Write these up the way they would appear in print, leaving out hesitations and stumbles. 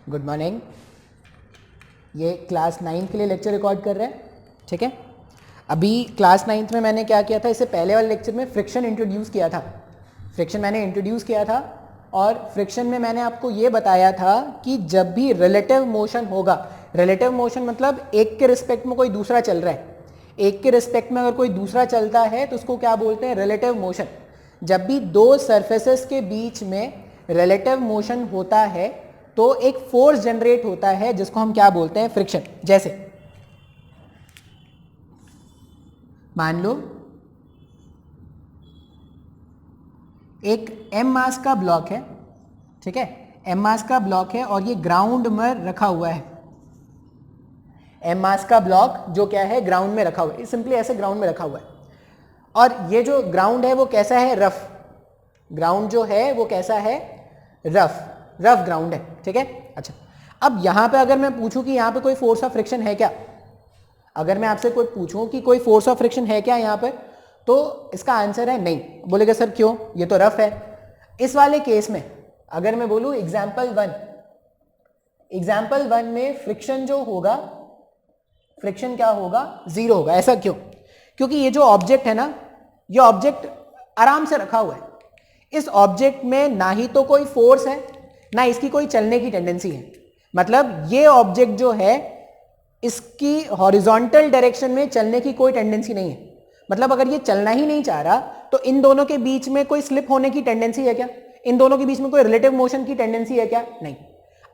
Good morning. ये class 9 के लिए लेक्चर रिकॉर्ड कर रहे हैं, ठीक है। अभी क्लास 9 में मैंने क्या किया था, इससे पहले वाले लेक्चर में फ्रिक्शन इंट्रोड्यूस किया था। फ्रिक्शन मैंने इंट्रोड्यूस किया था और फ्रिक्शन में मैंने आपको ये बताया था कि जब भी रिलेटिव मोशन होगा, रिलेटिव मोशन मतलब एक के रिस्पेक्ट में कोई दूसरा चल रहा है, एक के रिस्पेक्ट में अगर कोई दूसरा चलता है तो उसको क्या बोलते हैं, रिलेटिव मोशन। जब भी दो सरफेसेस के बीच में रिलेटिव मोशन होता है तो एक फोर्स जनरेट होता है जिसको हम क्या बोलते हैं, फ्रिक्शन। जैसे मान लो एक m मास का ब्लॉक है, ठीक है, m मास का ब्लॉक है और ये ग्राउंड में रखा हुआ है। m मास का ब्लॉक जो क्या है, ग्राउंड में रखा हुआ है, सिंपली ऐसे ग्राउंड में रखा हुआ है। और ये जो ग्राउंड है वो कैसा है, रफ। ग्राउंड जो है वो कैसा है, रफ ग्राउंड है, ठीक है। अच्छा, अब यहां पे अगर मैं पूछूं कि यहां पे कोई फोर्स ऑफ फ्रिक्शन है क्या, अगर मैं आपसे कोई पूछूं कि कोई फोर्स ऑफ फ्रिक्शन है क्या यहां पर, तो इसका आंसर है नहीं। बोलेगा सर क्यों, ये तो रफ है। इस वाले केस में अगर मैं बोलूं एग्जाम्पल वन में फ्रिक्शन जो होगा, फ्रिक्शन क्या होगा, जीरो होगा। ऐसा क्यों? क्योंकि ये जो ऑब्जेक्ट है ना, ये ऑब्जेक्ट आराम से रखा हुआ है। इस ऑब्जेक्ट में ना ही तो कोई फोर्स है, ना इसकी कोई चलने की टेंडेंसी है। मतलब ये ऑब्जेक्ट जो है इसकी हॉरिजॉन्टल डायरेक्शन में चलने की कोई टेंडेंसी नहीं है। मतलब अगर ये चलना ही नहीं चाह रहा तो इन दोनों के बीच में कोई स्लिप होने की टेंडेंसी है क्या? इन दोनों के बीच में कोई रिलेटिव मोशन की टेंडेंसी है क्या? नहीं।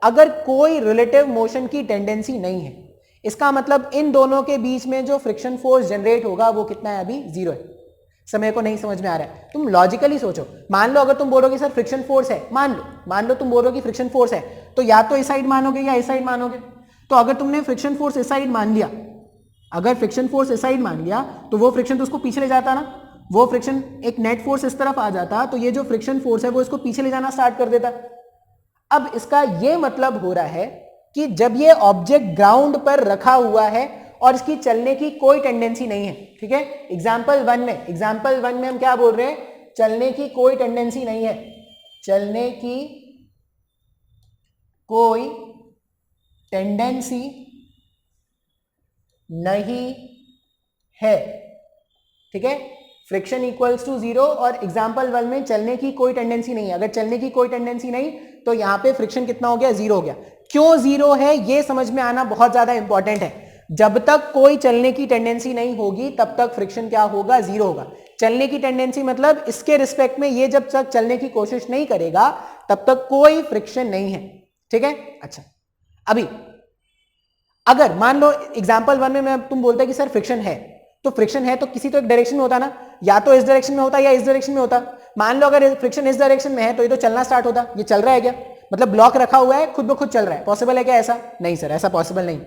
अगर कोई रिलेटिव मोशन की टेंडेंसी नहीं है, इसका मतलब इन दोनों के बीच में जो फ्रिक्शन फोर्स जनरेट होगा वो कितना है, अभी जीरो है। समय को नहीं समझ में आ रहा है, तुम लॉजिकली सोचो। मान लो अगर तुम बोलोगे सर फ्रिक्शन फोर्स है, मान लो तुम बोलोगे फ्रिक्शन फोर्स है, तो या तो इस साइड मानोगे या इस साइड मानोगे। तो अगर तुमने फ्रिक्शन फोर्स इस साइड मान लिया, अगर फ्रिक्शन फोर्स इस साइड मान लिया तो वो फ्रिक्शन तो उसको पीछे ले जाता ना, वो फ्रिक्शन एक नेट फोर्स इस तरफ आ जाता, तो ये जो फ्रिक्शन फोर्स है वो इसको पीछे ले जाना स्टार्ट कर देता। अब इसका ये मतलब हो रहा है कि जब ये ऑब्जेक्ट ग्राउंड पर रखा हुआ है और इसकी चलने की कोई टेंडेंसी नहीं है, ठीक है। एग्जाम्पल वन में हम क्या बोल रहे हैं, चलने की कोई टेंडेंसी नहीं है, चलने की कोई टेंडेंसी नहीं है, ठीक है। फ्रिक्शन इक्वल्स टू जीरो और एग्जाम्पल वन में चलने की कोई टेंडेंसी नहीं है। अगर चलने की कोई टेंडेंसी नहीं तो यहां पे फ्रिक्शन कितना हो गया, जीरो हो गया। क्यों जीरो है ये समझ में आना बहुत ज्यादा इंपॉर्टेंट है। जब तक कोई चलने की टेंडेंसी नहीं होगी तब तक फ्रिक्शन क्या होगा, जीरो होगा। चलने की टेंडेंसी मतलब इसके रिस्पेक्ट में ये जब तक चलने की कोशिश नहीं करेगा तब तक कोई फ्रिक्शन नहीं है, ठीक है। अच्छा, अभी अगर मान लो एग्जाम्पल वन में मैं तुम बोलते कि सर फ्रिक्शन है, तो फ्रिक्शन है तो किसी तो एक डायरेक्शन में होता ना, या तो इस डायरेक्शन में होता या इस डायरेक्शन में होता। मान लो अगर फ्रिक्शन इस डायरेक्शन में है तो ये तो चलना स्टार्ट होता। ये चल रहा है क्या, मतलब ब्लॉक रखा हुआ है खुद ब खुद चल रहा है, पॉसिबल है क्या ऐसा? नहीं सर, ऐसा पॉसिबल नहीं।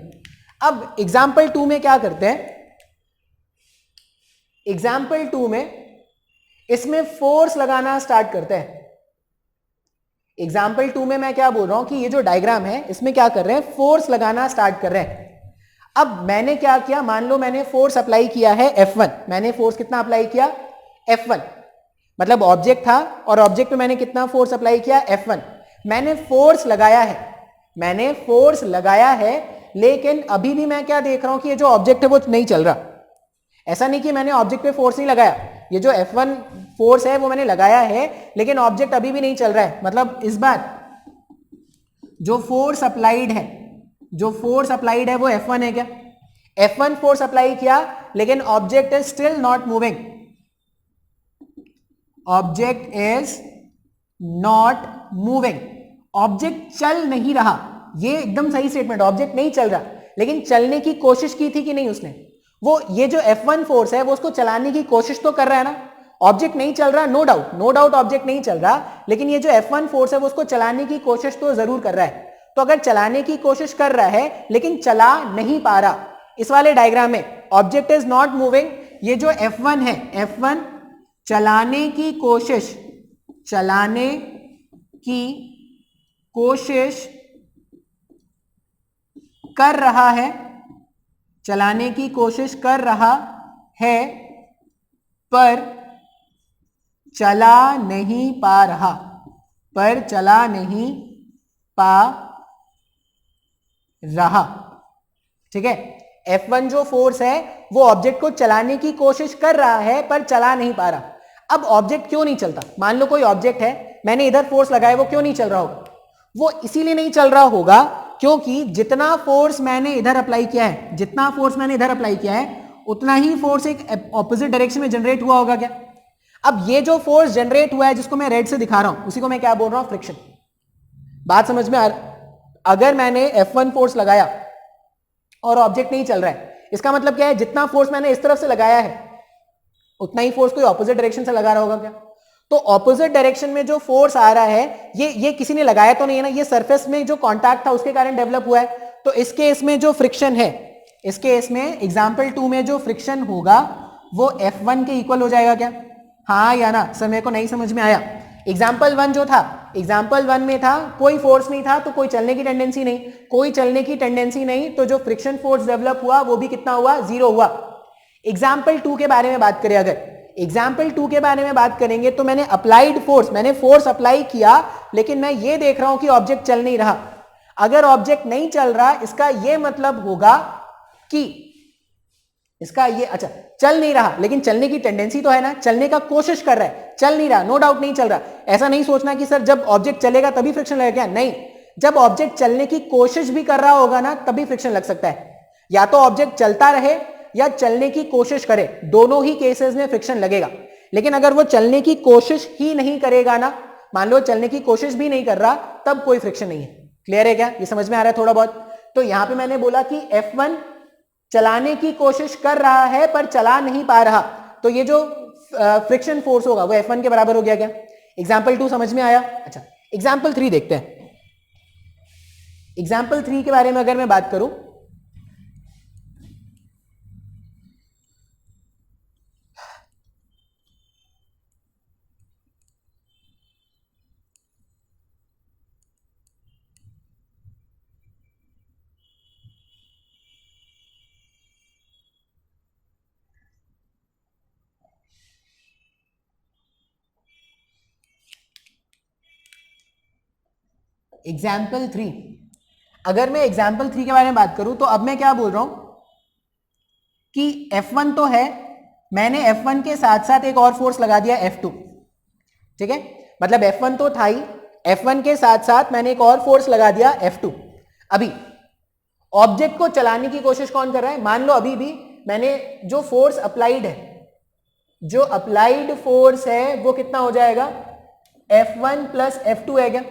अब एग्जाम्पल 2 में क्या करते हैं, एग्जाम्पल 2 में इसमें फोर्स लगाना स्टार्ट करते हैं। एग्जाम्पल 2 में मैं क्या बोल रहा हूं कि ये जो डायग्राम है इसमें क्या कर रहे हैं, फोर्स लगाना स्टार्ट कर रहे हैं। अब मैंने क्या किया, मान लो मैंने फोर्स अप्लाई किया है F1। मैंने फोर्स कितना अप्लाई किया, F1। मतलब ऑब्जेक्ट था और ऑब्जेक्ट पे मैंने कितना फोर्स अप्लाई किया, F1। मैंने फोर्स लगाया है, लेकिन अभी भी मैं क्या देख रहा हूं कि ये जो ऑब्जेक्ट है वो नहीं चल रहा। ऐसा नहीं कि मैंने ऑब्जेक्ट पे फोर्स नहीं लगाया, ये जो F1 फोर्स है वो मैंने लगाया है लेकिन ऑब्जेक्ट अभी भी नहीं चल रहा है। मतलब इस बार जो फोर्स अप्लाइड है वो F1 है क्या? F1 फोर्स अप्लाई किया लेकिन object is still not moving, object is not moving, object चल नहीं रहा। ये एकदम सही स्टेटमेंट, ऑब्जेक्ट नहीं चल रहा लेकिन चलने की कोशिश की थी कि नहीं उसने, वो ये जो F1 फोर्स है वो उसको चलाने की कोशिश तो कर रहा है ना। ऑब्जेक्ट नहीं चल रहा, नो डाउट ऑब्जेक्ट नहीं चल रहा, लेकिन ये जो F1 फोर्स है वो उसको चलाने की कोशिश तो जरूर कर रहा है। तो अगर चलाने की कोशिश कर रहा है लेकिन चला नहीं पा रहा, इस वाले डायग्राम में ऑब्जेक्ट इज नॉट मूविंग, ये जो F1 है, F1 चलाने की कोशिश कर रहा है, चलाने की कोशिश कर रहा है पर चला नहीं पा रहा, ठीक है। F1 जो फोर्स है वो ऑब्जेक्ट को चलाने की कोशिश कर रहा है पर चला नहीं पा रहा। अब ऑब्जेक्ट क्यों नहीं चलता? मान लो कोई ऑब्जेक्ट है, मैंने इधर फोर्स लगाया, वो क्यों नहीं चल रहा होगा? वो इसीलिए नहीं चल रहा होगा क्योंकि जितना फोर्स मैंने इधर अप्लाई किया है, जितना फोर्स मैंने इधर अप्लाई किया है, उतना ही फोर्स एक ऑपोजिट डायरेक्शन में जनरेट हुआ होगा क्या? अब ये जो फोर्स जनरेट हुआ है जिसको मैं रेड से दिखा रहा हूं, उसी को मैं क्या बोल रहा हूं? फ्रिक्शन। बात समझ में आ रहा? अगर मैंने F1 फोर्स लगाया और ऑब्जेक्ट नहीं चल रहा है, इसका मतलब क्या है? जितना फोर्स मैंने इस तरफ से लगाया है उतना ही फोर्स कोई ऑपोजिट डायरेक्शन से लगा रहा होगा क्या? तो ऑपोजिट डायरेक्शन में जो फोर्स आ रहा है ये किसी ने लगाया तो नहीं है ना, ये सरफेस में जो कांटेक्ट था उसके कारण डेवलप हुआ है। तो इस केस में जो फ्रिक्शन है, इस केस में एग्जांपल 2 में जो फ्रिक्शन होगा वो F1 के इक्वल हो जाएगा क्या? हाँ या ना? सर मेरे को नहीं समझ में आया। एग्जाम्पल 1 जो था, एग्जाम्पल 1 में था कोई फोर्स नहीं था तो कोई चलने की टेंडेंसी नहीं, कोई चलने की टेंडेंसी नहीं, तो जो फ्रिक्शन फोर्स डेवलप हुआ वो भी कितना हुआ? 0 हुआ। एग्जाम्पल 2 के बारे में बात करें, अगर एग्जाम्पल 2 के बारे में बात करेंगे तो मैंने अप्लाइड फोर्स, मैंने फोर्स अप्लाई किया लेकिन मैं ये देख रहा हूं कि ऑब्जेक्ट चल नहीं रहा। अगर ऑब्जेक्ट नहीं चल रहा इसका ये मतलब होगा कि इसका ये, अच्छा चल नहीं रहा लेकिन चलने की टेंडेंसी तो है ना, चलने का कोशिश कर रहा है, चल नहीं रहा, नो डाउट नहीं चल रहा। ऐसा नहीं सोचना कि सर जब ऑब्जेक्ट चलेगा तभी फ्रिक्शन लगेगा, नहीं, जब ऑब्जेक्ट चलने की कोशिश भी कर रहा होगा ना तभी फ्रिक्शन लग सकता है। या तो ऑब्जेक्ट चलता रहे या चलने की कोशिश करे, दोनों ही केसेस में फ्रिक्शन लगेगा। लेकिन अगर वो चलने की कोशिश ही नहीं करेगा ना, मान लो चलने की कोशिश भी नहीं कर रहा, तब कोई फ्रिक्शन नहीं है। क्लियर है क्या? ये समझ में आ रहा है थोड़ा बहुत? तो यहां पे मैंने बोला कि F1 चलाने की कोशिश कर रहा है पर चला नहीं पा रहा, तो ये जो फ्रिक्शन फोर्स होगा वो F1 के बराबर हो गया क्या? एग्जाम्पल 2 समझ में आया? अच्छा एग्जाम्पल 3 देखते हैं। एग्जाम्पल 3 के बारे में अगर मैं बात करूं, एग्जाम्पल 3, अगर मैं एग्जाम्पल 3 के बारे में बात करूं तो अब मैं क्या बोल रहा हूं कि F1 तो है, मैंने F1 के साथ साथ एक और फोर्स लगा दिया F2, ठीक है, मतलब F1 तो था ही, F1 के साथ साथ मैंने एक और फोर्स लगा दिया F2। अभी ऑब्जेक्ट को चलाने की कोशिश कौन कर रहा है? मान लो अभी भी मैंने जो फोर्स अप्लाइड है, जो अप्लाइड फोर्स है वो कितना हो जाएगा? F1 प्लस F2 है क्या?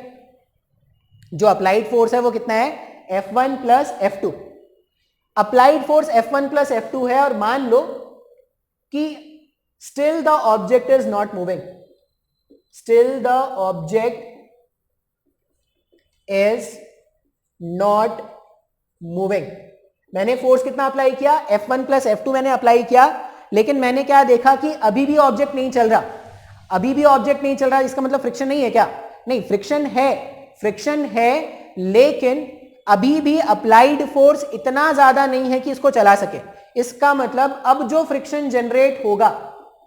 जो अप्लाइड फोर्स है वो कितना है? F1 plus F2। Applied force F1 plus F2 है और मान लो कि still the object is not moving, still the object is not moving. मैंने फोर्स कितना अप्लाई किया? F1 प्लस F2 मैंने अप्लाई किया, लेकिन मैंने क्या देखा कि अभी भी ऑब्जेक्ट नहीं चल रहा, अभी भी ऑब्जेक्ट नहीं चल रहा। इसका मतलब फ्रिक्शन नहीं है क्या? नहीं, फ्रिक्शन है, फ्रिक्शन है, लेकिन अभी भी अप्लाइड फोर्स इतना ज्यादा नहीं है कि इसको चला सके। इसका मतलब अब जो फ्रिक्शन जनरेट होगा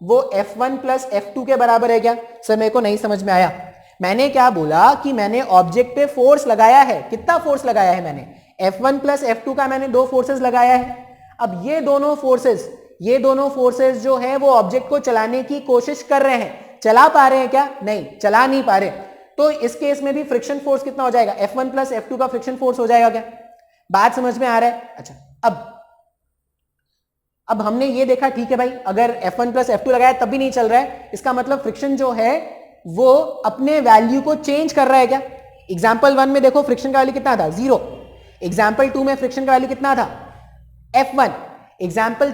वो F1 प्लस F2 के बराबर है क्या? सर मेरे को नहीं समझ में आया। मैंने क्या बोला कि मैंने ऑब्जेक्ट पे फोर्स लगाया है। कितना फोर्स लगाया है मैंने? F1 प्लस F2 का मैंने 2 फोर्सेस लगाया है। अब ये दोनों फोर्सेस जो है वो ऑब्जेक्ट को चलाने की कोशिश कर रहे हैं। चला पा रहे हैं क्या? नहीं, चला नहीं पा रहे। तो इस केस में भी फ्रिक्शन फोर्स कितना हो जाएगा? F1 प्लस F2 का फ्रिक्शन फोर्स हो जाएगा क्या? बात समझ में आ रहा है? अच्छा, अब हमने ये देखा, ठीक है भाई, अगर F1 प्लस F2 लगाया तब भी नहीं चल रहा है, इसका मतलब फ्रिक्शन जो है वो अपने वैल्यू को चेंज कर रहा है क्या? एग्जाम्पल 1 में देखो फ्रिक्शन का वैल्यू कितना था? 0। एग्जाम्पल 2 में फ्रिक्शन का वैल्यू कितना था? F1। एग्जाम्पल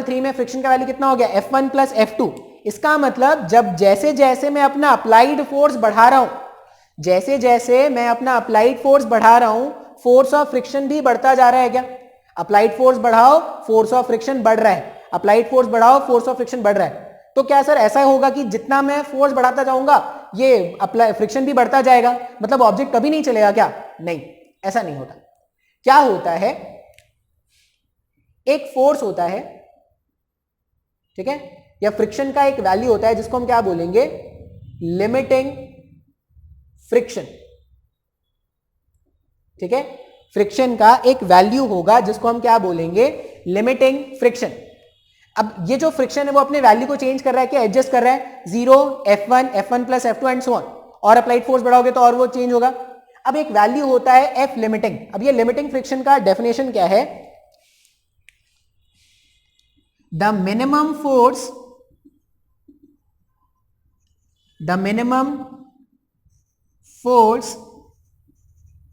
3 में फ्रिक्शन का वैल्यू कितना हो गया? F1 plus F2। इसका मतलब जब जैसे जैसे मैं अपना अप्लाइड फोर्स बढ़ा रहा हूं, जैसे जैसे मैं अपना अप्लाइड फोर्स बढ़ा रहा हूं, फोर्स ऑफ फ्रिक्शन भी बढ़ता जा रहा है क्या? अप्लाइड फोर्स बढ़ाओ, फोर्स ऑफ फ्रिक्शन बढ़ रहा है, अप्लाइड फोर्स बढ़ाओ, फोर्स ऑफ फ्रिक्शन बढ़ रहा है। तो क्या सर ऐसा होगा कि जितना मैं फोर्स बढ़ाता जाऊंगा ये अप्लाई फ्रिक्शन भी बढ़ता जाएगा, मतलब ऑब्जेक्ट कभी नहीं चलेगा क्या? नहीं, ऐसा नहीं होता। क्या होता है, एक फोर्स होता है, ठीक है, या फ्रिक्शन का एक वैल्यू होता है जिसको हम क्या बोलेंगे? Limiting friction. ठीक है, फ्रिक्शन का एक वैल्यू होगा जिसको हम क्या बोलेंगे, लिमिटिंग फ्रिक्शन। अब ये जो फ्रिक्शन है वो अपने वैल्यू को चेंज कर रहा है, क्या एडजस्ट कर रहा है, 0, F1 plus F2 and so on, और अप्लाइड फोर्स बढ़ाओगे तो और वो चेंज होगा। अब एक वैल्यू होता है F लिमिटिंग। अब ये लिमिटिंग फ्रिक्शन का डेफिनेशन क्या है, the minimum force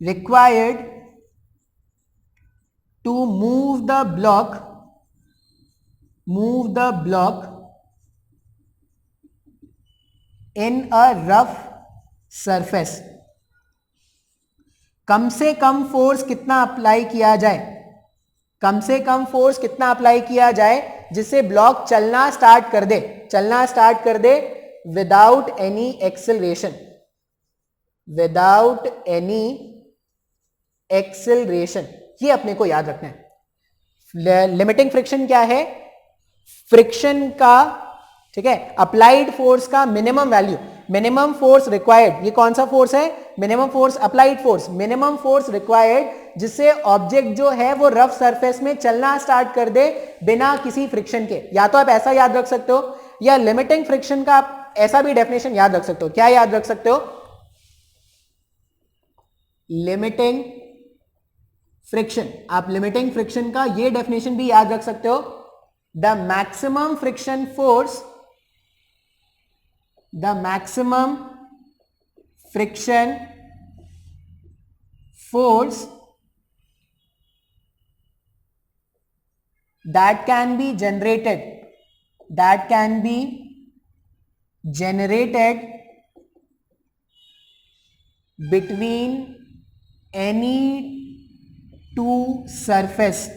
required to move the block in a rough surface। कम से कम फोर्स कितना अप्लाई किया जाए, कम से कम फोर्स कितना अप्लाई किया जाए जिससे ब्लॉक चलना स्टार्ट कर दे विदाउट एनी एक्सेलरेशन, ये अपने को याद रखना है। लिमिटिंग फ्रिक्शन क्या है, फ्रिक्शन का, ठीक है, अप्लाइड फोर्स का minimum value, minimum force required, ये कौन सा फोर्स है, minimum force, applied force, minimum force required जिससे ऑब्जेक्ट जो है वो रफ सरफेस में चलना स्टार्ट कर दे बिना किसी फ्रिक्शन के। या तो आप ऐसा याद रख सकते हो, या लिमिटिंग फ्रिक्शन का आप ऐसा भी डेफिनेशन याद रख सकते हो। क्या याद रख सकते हो, लिमिटिंग फ्रिक्शन, आप लिमिटिंग फ्रिक्शन का ये डेफिनेशन भी याद रख सकते हो, the maximum friction force that can be generated between any two surface,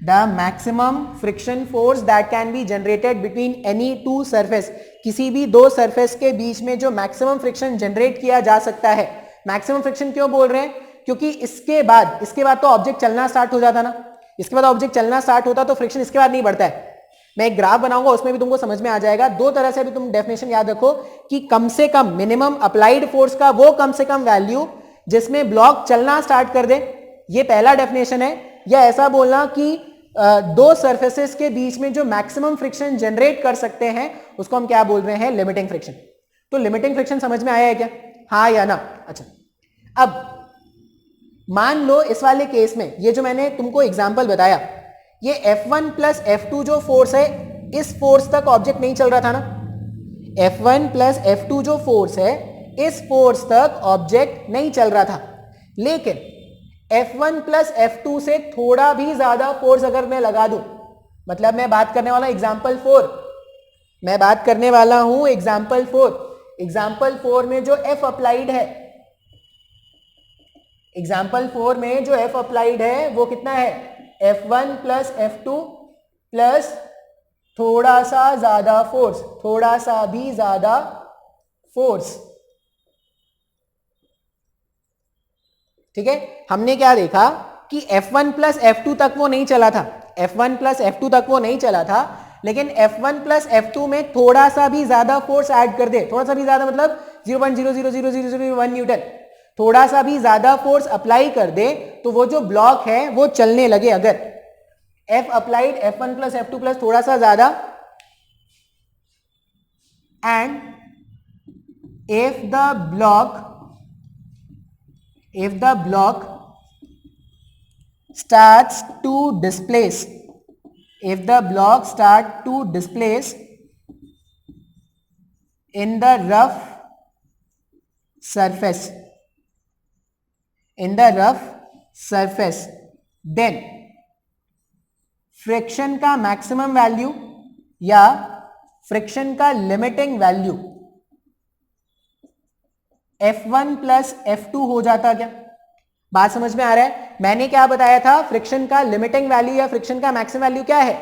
the maximum friction force that can be generated between any two surface, किसी भी दो सरफेस के बीच में जो मैक्सिमम फ्रिक्शन जनरेट किया जा सकता है। मैक्सिमम फ्रिक्शन क्यों बोल रहे हैं, क्योंकि इसके बाद तो ऑब्जेक्ट चलना स्टार्ट हो जाता ना, इसके बाद ऑब्जेक्ट चलना स्टार्ट होता तो फ्रिक्शन इसके बाद नहीं बढ़ता है। मैं एक ग्राफ बनाऊंगा उसमें भी तुमको समझ में आ जाएगा। दो तरह से भी तुम डेफिनेशन याद रखो कि कम से कम मिनिमम अप्लाइड फोर्स का वो कम से कम वैल्यू जिसमें ब्लॉक चलना स्टार्ट कर दे, ये पहला डेफिनेशन है। या ऐसा बोलना कि दो सरफेसेस के बीच में जो मैक्सिमम फ्रिक्शन जनरेट कर सकते हैं उसको हम क्या बोल रहे हैं, लिमिटिंग फ्रिक्शन। तो लिमिटिंग फ्रिक्शन समझ में आया है क्या, हाँ या ना। अच्छा, अब मान लो इस वाले केस में ये जो मैंने तुमको एग्जांपल बताया, ये F1 प्लस F2 जो फोर्स है, इस फोर्स तक ऑब्जेक्ट नहीं चल रहा था ना। F1 प्लस F2 जो फोर्स है, इस फोर्स तक ऑब्जेक्ट नहीं चल रहा था, लेकिन F1 प्लस F2 से थोड़ा भी ज्यादा फोर्स अगर मैं लगा दूं, मतलब मैं बात करने वाला एग्जाम्पल 4, मैं बात करने वाला हूं एग्जाम्पल 4। एग्जाम्पल 4 में जो F अप्लाइड है, एग्जाम्पल 4 में जो F अप्लाइड है वो कितना है, F1 प्लस F2 प्लस थोड़ा सा ज्यादा फोर्स, थोड़ा सा भी ज्यादा फोर्स। ठीक है, हमने क्या देखा कि F1 प्लस F2 तक वो नहीं चला था, F1 प्लस F2 तक वो नहीं चला था, लेकिन F1 प्लस F2 में थोड़ा सा भी ज्यादा फोर्स ऐड कर दे, थोड़ा सा भी ज्यादा मतलब 0.0000001 न्यूटन, थोड़ा सा भी ज्यादा फोर्स अप्लाई कर दे तो वो जो ब्लॉक है वो चलने लगे। अगर F applied F1 plus F2 plus थोड़ा सा ज्यादा, and if the block starts to displace, if the block start to displace in the rough surface, then friction का मैक्सिमम वैल्यू या फ्रिक्शन का limiting value F1 plus F2 हो जाता। क्या बात समझ में आ रहा है? मैंने क्या बताया था, फ्रिक्शन का लिमिटिंग वैल्यू या फ्रिक्शन का मैक्सिमम वैल्यू क्या है?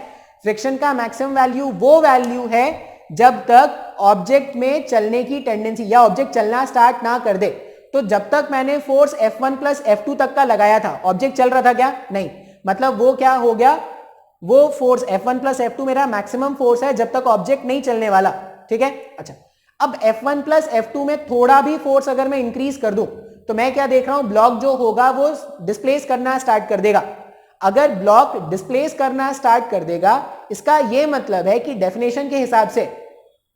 फ्रिक्शन का मैक्सिमम वैल्यू वो वैल्यू है जब तक ऑब्जेक्ट में चलने की टेंडेंसी या ऑब्जेक्ट चलना स्टार्ट ना कर दे। तो जब तक मैंने फोर्स F1 प्लस F2 तक का लगाया था, ऑब्जेक्ट चल रहा था क्या? नहीं। मतलब वो क्या हो गया, वो फोर्स F1 प्लस F2 मेरा मैक्सिमम फोर्स है जब तक ऑब्जेक्ट नहीं चलने वाला। ठीक है, अच्छा, अब F1 प्लस F2 में थोड़ा भी फोर्स अगर मैं इंक्रीज कर दूं तो मैं क्या देख रहा हूं, ब्लॉक जो होगा वो डिस्प्लेस करना स्टार्ट कर देगा। अगर ब्लॉक डिस्प्लेस करना स्टार्ट कर देगा, इसका यह मतलब है कि डेफिनेशन के हिसाब से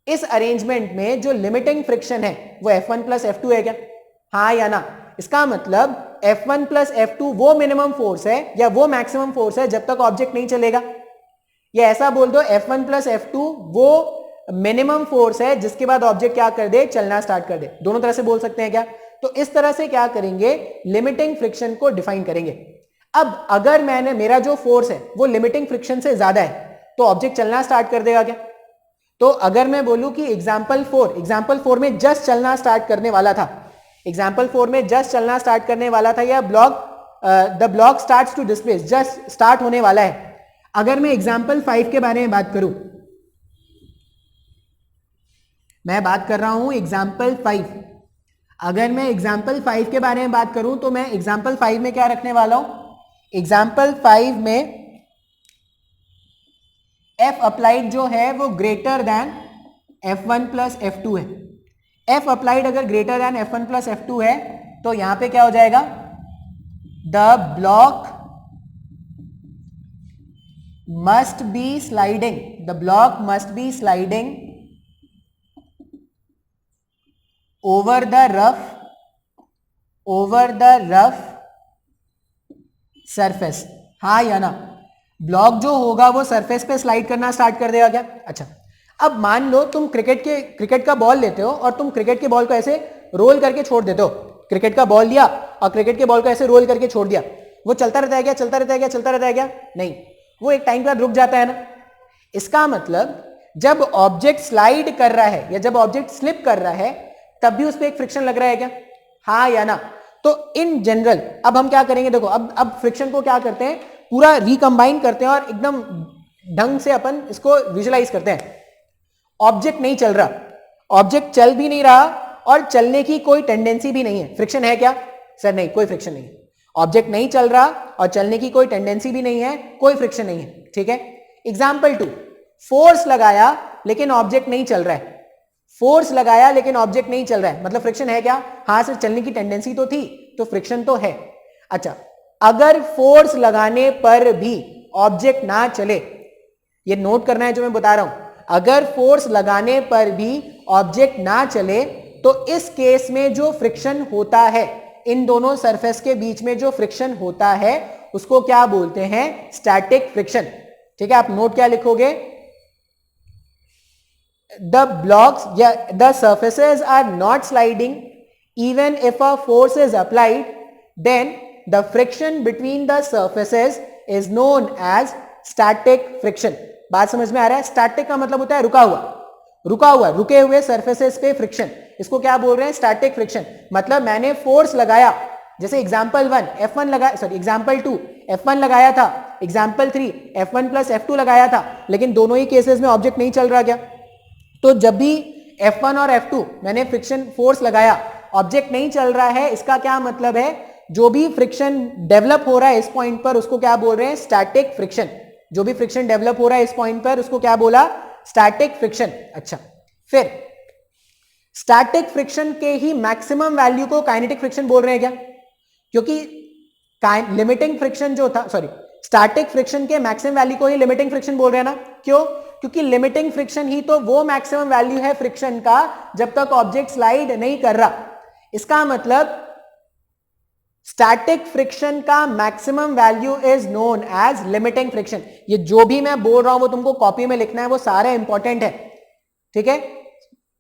इस अरेंजमेंट में जो लिमिटिंग फ्रिक्शन है वो F1 प्लस F2 है क्या? हाँ या ना? इसका मतलब F1 प्लस F2 वो मिनिमम फोर्स है या वो मैक्सिमम फोर्स है जब तक ऑब्जेक्ट नहीं चलेगा। या ऐसा बोल दो F1 प्लस F2 वो मिनिमम फोर्स है जिसके बाद ऑब्जेक्ट क्या कर दे, चलना स्टार्ट कर दे। दोनों तरह से बोल सकते हैं क्या? तो इस तरह से क्या करेंगे, लिमिटिंग फ्रिक्शन को डिफाइन करेंगे। अब अगर मेरा जो फोर्स है वो लिमिटिंग फ्रिक्शन से ज्यादा है तो ऑब्जेक्ट चलना स्टार्ट कर देगा क्या? तो अगर मैं बोलूं कि एग्जाम्पल 4 में जस्ट चलना स्टार्ट करने वाला था, एग्जाम्पल 4 में जस्ट चलना स्टार्ट करने वाला था, या the block starts to displace, just start होने वाला है। अगर मैं एग्जाम्पल 5 के बारे में बात करूं, मैं बात कर रहा हूं एग्जाम्पल 5, अगर मैं एग्जाम्पल 5 के बारे में बात करूं तो मैं एग्जाम्पल 5 में क्या रखने वाला हूं, एग्जाम्पल 5 में F अप्लाइड जो है वो greater than F1 plus F2 है। F अप्लाइड अगर greater than F1 plus F2 है तो यहां पे क्या हो जाएगा, the block must be sliding, the block must be sliding over the rough surface. हाँ या ना? ब्लॉक जो होगा वो सरफेस पे स्लाइड करना स्टार्ट कर देगा क्या? अच्छा, अब मान लो तुम क्रिकेट का बॉल लेते हो और तुम क्रिकेट के बॉल को ऐसे रोल करके छोड़ देते हो। क्रिकेट का बॉल लिया और क्रिकेट के बॉल को ऐसे रोल करके छोड़ दिया, वो चलता रहता है क्या? चलता रहता है क्या? चलता रहता है क्या? नहीं, वो एक टाइम के बाद रुक जाता है ना। इसका मतलब जब ऑब्जेक्ट स्लाइड कर रहा है या जब ऑब्जेक्ट स्लिप कर रहा है तब भी उस पर एक फ्रिक्शन लग रहा है क्या? हाँ या ना? तो इन जनरल अब हम क्या करेंगे, देखो अब फ्रिक्शन को क्या करते हैं, पूरा रिकंबाइन करते हैं और एकदम ढंग से अपन इसको विजुलाइज करते हैं। ऑब्जेक्ट नहीं चल रहा, ऑब्जेक्ट चल भी नहीं रहा और चलने की कोई टेंडेंसी भी नहीं है, फ्रिक्शन है क्या? सर नहीं, कोई फ्रिक्शन नहीं है। ऑब्जेक्ट नहीं चल रहा और चलने की कोई टेंडेंसी भी नहीं है, कोई फ्रिक्शन नहीं है। ठीक है, एग्जाम्पल 2, फोर्स लगाया लेकिन ऑब्जेक्ट नहीं चल रहा है, फोर्स लगाया लेकिन ऑब्जेक्ट नहीं चल रहा है, मतलब फ्रिक्शन है क्या? हाँ सर, चलने की टेंडेंसी तो थी, तो फ्रिक्शन तो है। अच्छा, अगर फोर्स लगाने पर भी ऑब्जेक्ट ना चले, ये नोट करना है जो मैं बता रहा हूं, अगर फोर्स लगाने पर भी ऑब्जेक्ट ना चले तो इस केस में जो फ्रिक्शन होता है, इन दोनों सरफेस के बीच में जो फ्रिक्शन होता है उसको क्या बोलते हैं? Static friction. ठीक है, आप नोट क्या लिखोगे, the blocks, the surfaces are not sliding even if a force is applied, then the friction between the surfaces is known as static friction। बात समझ में आ रहा है? स्टैटिक का मतलब होता है रुका हुआ, रुके हुए सरफेसेस पे फ्रिक्शन, इसको क्या बोल रहे हैं? Static friction. मतलब मैंने फोर्स लगाया, जैसे एग्जाम्पल 1 F1 लगाया, सॉरी एग्जाम्पल 2 F1 लगाया था, एग्जाम्पल 3 F1 प्लस F2 लगाया था, लेकिन दोनों ही केसेस में ऑब्जेक्ट नहीं चल रहा क्या? तो जब भी F1 और F2 मैंने फ्रिक्शन फोर्स लगाया, ऑब्जेक्ट नहीं चल रहा है, इसका क्या मतलब है? जो भी फ्रिक्शन डेवलप हो रहा है इस पॉइंट पर उसको क्या बोल रहे हैं? Static friction. जो भी फ्रिक्शन डेवलप हो रहा है इस पॉइंट पर उसको क्या बोला? Static friction. अच्छा, फिर स्टैटिक फ्रिक्शन के ही मैक्सिमम वैल्यू को काइनेटिक फ्रिक्शन बोल रहे हैं क्या? क्योंकि लिमिटिंग फ्रिक्शन जो था, सॉरी, स्टैटिक फ्रिक्शन के मैक्सिमम वैल्यू को ही लिमिटिंग फ्रिक्शन बोल रहे हैं ना। क्यों? क्योंकि लिमिटिंग फ्रिक्शन ही तो वो मैक्सिमम वैल्यू है फ्रिक्शन का जब तक ऑब्जेक्ट स्लाइड नहीं कर रहा। इसका मतलब स्टैटिक फ्रिक्शन का maximum value is known as limiting friction. ये जो भी मैं बोल रहा हूं वो तुमको कॉपी में लिखना है, वो सारा इंपॉर्टेंट है। ठीक है,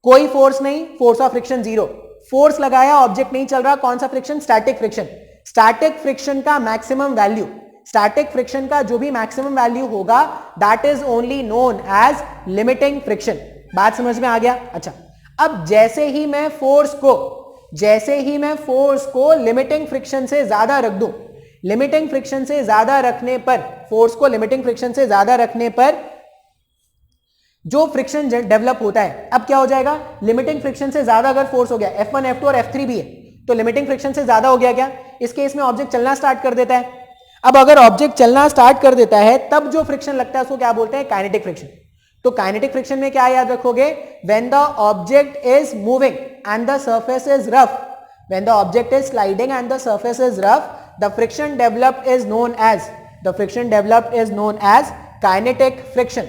कोई फोर्स नहीं, फोर्स ऑफ फ्रिक्शन 0, फोर्स लगाया ऑब्जेक्ट नहीं चल रहा, कौन सा friction? Static friction. Static friction का मैक्सिमम वैल्यू, स्टैटिक फ्रिक्शन का जो भी मैक्सिमम वैल्यू होगा that is only known as limiting friction. बात समझ में आ गया? अच्छा, अब जैसे ही मैं फोर्स को लिमिटिंग फ्रिक्शन से ज्यादा रख दूं, लिमिटिंग फ्रिक्शन से ज्यादा रखने पर, फोर्स को लिमिटिंग फ्रिक्शन से ज्यादा रखने पर जो फ्रिक्शन डेवलप होता है, अब क्या हो जाएगा? लिमिटिंग फ्रिक्शन से ज्यादा अगर फोर्स हो गया, F1 F2 और F3 भी है, तो लिमिटिंग फ्रिक्शन से ज्यादा हो गया क्या? इस केस में ऑब्जेक्ट चलना स्टार्ट कर देता है। अब अगर ऑब्जेक्ट चलना स्टार्ट कर देता है तब जो फ्रिक्शन लगता है उसको क्या बोलते हैं? Kinetic friction. तो काइनेटिक फ्रिक्शन में क्या याद रखोगे? When the object is moving and the surface is rough, when the object is sliding and the surface is rough, the friction developed is known as kinetic friction.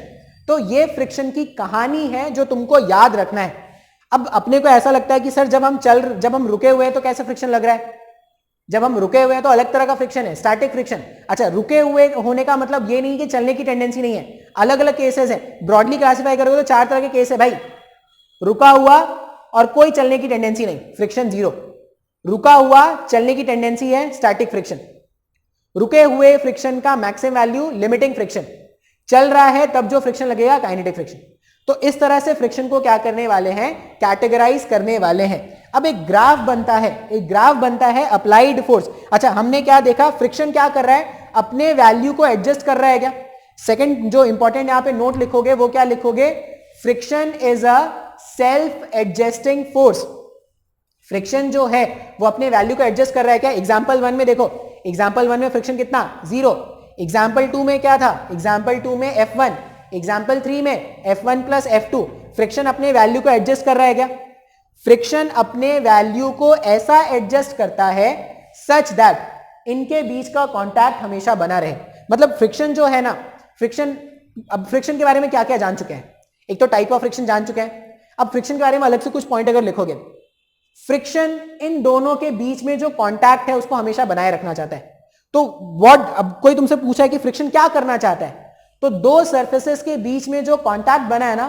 तो ये friction की कहानी है जो तुमको याद रखना है। अब अपने को ऐसा लगता है कि सर जब हम रुके हुए हैं तो कैसे फ्रिक्शन लग रहा है? जब हम रुके हुए हैं तो अलग तरह का फ्रिक्शन है, स्टैटिक फ्रिक्शन। अच्छा, रुके हुए होने का मतलब ये नहीं कि चलने की टेंडेंसी नहीं है, अलग अलग केसेस है। ब्रॉडली क्लासिफाई करोगे तो 4 तरह के केस है भाई। रुका हुआ और कोई चलने की टेंडेंसी नहीं, फ्रिक्शन 0। रुका हुआ, चलने की टेंडेंसी है, स्टैटिक फ्रिक्शन। रुके हुए फ्रिक्शन का मैक्सिमम वैल्यू लिमिटिंग फ्रिक्शन। चल रहा है तब जो फ्रिक्शन लगेगा काइनेटिक फ्रिक्शन। तो इस तरह से फ्रिक्शन को क्या करने वाले हैं? कैटेगराइज करने वाले हैं। अब एक ग्राफ बनता है अप्लाइड फोर्स। अच्छा, हमने क्या देखा? फ्रिक्शन क्या कर रहा है? अपने वैल्यू को एडजस्ट कर रहा है क्या? सेकंड जो इंपॉर्टेंट यहां पे नोट लिखोगे वो क्या लिखोगे? Friction is a self adjusting force. Friction जो है वो अपने वैल्यू को एडजस्ट कर रहा है क्या? एग्जांपल 1 में देखो, एग्जांपल 1 में फ्रिक्शन कितना? 0। एग्जांपल 2 में क्या था? एग्जांपल 2 में F1। एग्जांपल 3 में F1 प्लस F2। फ्रिक्शन अपने वैल्यू को एडजस्ट कर रहा है क्या? फ्रिक्शन अपने वैल्यू को ऐसा एडजस्ट करता है सच दैट इनके बीच का कांटेक्ट हमेशा बना रहे। मतलब फ्रिक्शन जो है ना, अब फ्रिक्शन के बारे में क्या क्या जान चुके हैं? एक तो टाइप ऑफ फ्रिक्शन जान चुके हैं। अब फ्रिक्शन के बारे में अलग से कुछ पॉइंट अगर लिखोगे, फ्रिक्शन इन दोनों के बीच में जो कांटेक्ट है उसको हमेशा बनाए रखना चाहता है। तो अब कोई तुमसे पूछा है कि फ्रिक्शन क्या करना चाहता है, तो दो सरफेसेस के बीच में जो कांटेक्ट बना है ना,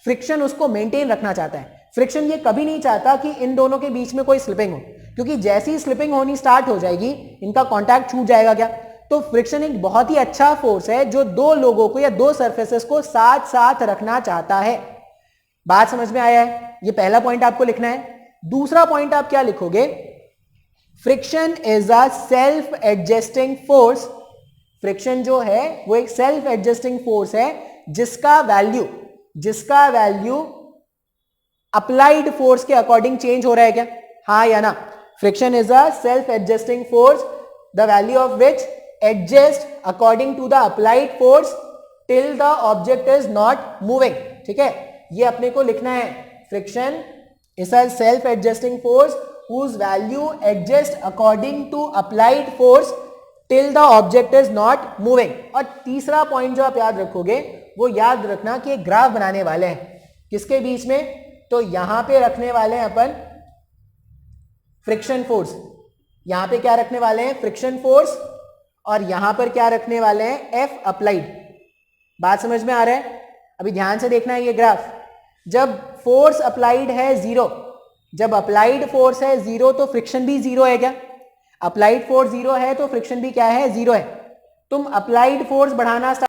फ्रिक्शन उसको मेंटेन रखना चाहता है। फ्रिक्शन ये कभी नहीं चाहता कि इन दोनों के बीच में कोई स्लिपिंग हो, क्योंकि जैसी ही स्लिपिंग होनी स्टार्ट हो जाएगी इनका कांटेक्ट छूट जाएगा क्या। तो फ्रिक्शन एक बहुत ही अच्छा फोर्स है जो दो लोगों को या दो सरफेसेस को साथ साथ रखना चाहता है। बात समझ में आया है? ये पहला पॉइंट आपको लिखना है। दूसरा पॉइंट आप क्या लिखोगे? Friction is a self adjusting force. Friction जो है वो एक सेल्फ एडजस्टिंग फोर्स है जिसका वैल्यू अप्लाइड फोर्स के अकॉर्डिंग चेंज हो रहा है क्या? हाँ या ना? Friction is a self adjusting force the value of which adjust according to the applied force till the object is not moving. ठीक है, ये अपने को लिखना है। Friction is a self adjusting force whose value adjusts according to applied force till the object is not moving। और तीसरा point जो आप याद रखोगे वो याद रखना कि एक ग्राफ बनाने वाले हैं किसके बीच में? तो यहां पे रखने वाले हैं अपन फ्रिक्शन फोर्स। यहां पे क्या रखने वाले हैं? Friction force. और यहां पर क्या रखने वाले हैं? F applied. बात समझ में आ रहा है? अभी ध्यान से देखना है ये ग्राफ। जब फोर्स अप्लाइड है 0, जब अप्लाइड फोर्स है 0 तो फ्रिक्शन भी 0 है क्या? अप्लाइड फोर्स 0 है तो फ्रिक्शन भी क्या है? 0 है। तुम अप्लाइड फोर्स बढ़ाना